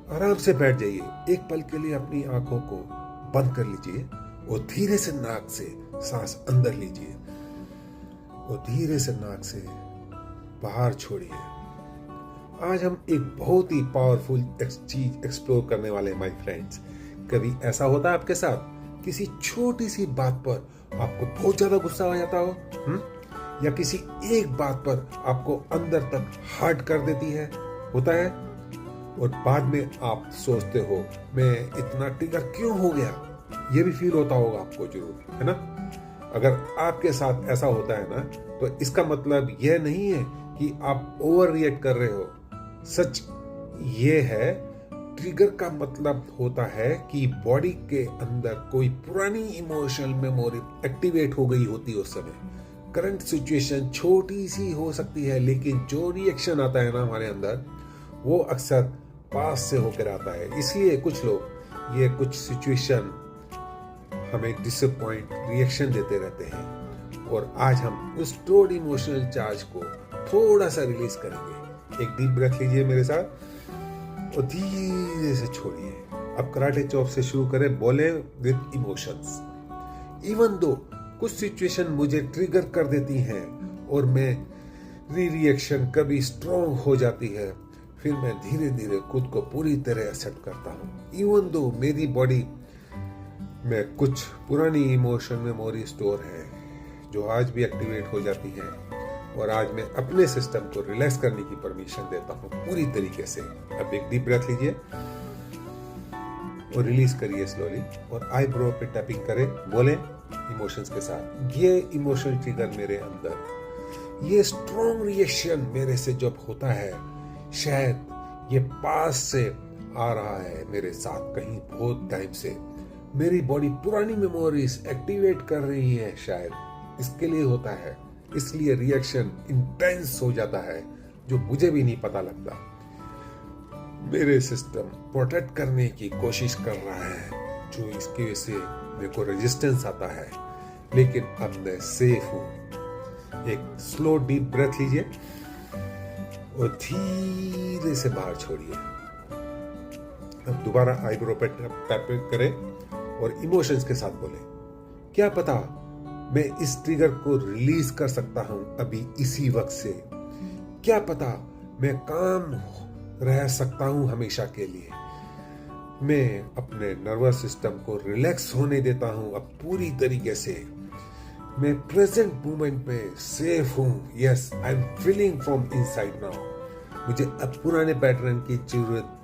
आराम से बैठ जाइए, एक पल के लिए अपनी आंखों को बंद कर लीजिए और धीरे से नाक से सांस अंदर लीजिए और धीरे से नाक से बाहर छोड़िए। आज हम एक बहुत ही पावरफुल चीज एक्सप्लोर करने वाले हैं माय फ्रेंड्स। कभी ऐसा होता है आपके साथ, किसी छोटी सी बात पर आपको बहुत ज्यादा गुस्सा आ जाता हो, या किसी एक बात पर आपको अंदर तक हर्ट कर देती है, होता है, और बाद में आप सोचते हो मैं इतना ट्रिगर क्यों हो गया। ये भी फील होता होगा आपको जरूर, है ना। अगर आपके साथ ऐसा होता है ना, तो इसका मतलब यह नहीं है कि आप ओवर रिएक्ट कर रहे हो। सच ये है, ट्रिगर का मतलब होता है कि बॉडी के अंदर कोई पुरानी इमोशनल मेमोरी एक्टिवेट हो गई होती है उस समय। करंट सिचुएशन छोटी सी हो सकती है, लेकिन जो रिएक्शन आता है ना हमारे अंदर, वो अक्सर पास से होकर आता है। इसलिए कुछ लोग ये कुछ सिचुएशन हमें डिसअपॉइंट रिएक्शन देते रहते हैं। और आज हम उस स्टोर्ड इमोशनल चार्ज को थोड़ा सा रिलीज करेंगे। एक डीप ब्रेथ लीजिए मेरे साथ और धीरे से छोड़िए। अब कराटे चॉप से शुरू करें, बोले विद इमोशंस। इवन दो कुछ सिचुएशन मुझे ट्रिगर कर देती हैं और मैं रिएक्शन कभी स्ट्रॉन्ग हो जाती है, फिर मैं धीरे धीरे खुद को पूरी तरह एक्सेप्ट करता हूँ। इवन दो मेरी बॉडी में कुछ पुरानी इमोशन मेमोरी स्टोर है जो आज भी एक्टिवेट हो जाती है, और आज मैं अपने सिस्टम को रिलैक्स करने की परमिशन देता हूँ पूरी तरीके से। अब एक डीप ब्रेथ लीजिए और रिलीज करिए स्लोली, और आईब्रो पे टैपिंग करें, बोले इमोशंस के साथ, ये इमोशनल ट्रिगर मेरे अंदर, ये स्ट्रॉन्ग रिएक्शन मेरे से जब होता है, शायद ये पास से आ रहा है मेरे साथ कहीं बहुत टाइम से। मेरी बॉडी पुरानी मेमोरीज एक्टिवेट कर रही है, शायद इसके लिए होता है। इसलिए रिएक्शन इंटेंस हो जाता है जो मुझे भी नहीं पता लगता। मेरे सिस्टम प्रोटेक्ट करने की कोशिश कर रहा है, जो इसकी वजह से मेरे को रेजिस्टेंस आता है, लेकिन अब मैं सेफ हूं। एक स्लो डीप ब्रेथ लीजिए और धीरे से बाहर छोड़िए। अब दोबारा आईब्रो पे टैप करें और इमोशंस के साथ बोले, क्या पता मैं इस ट्रिगर को रिलीज कर सकता हूं अभी इसी वक्त से। क्या पता मैं काम रह सकता हूं हमेशा के लिए। मैं अपने नर्वस सिस्टम को रिलैक्स होने देता हूं अब पूरी तरीके से। मैं प्रेजेंट मोमेंट में सेफ हूं। Yes, I am feeling from inside now. मुझे अब पुराने पैटर्न की जरूरत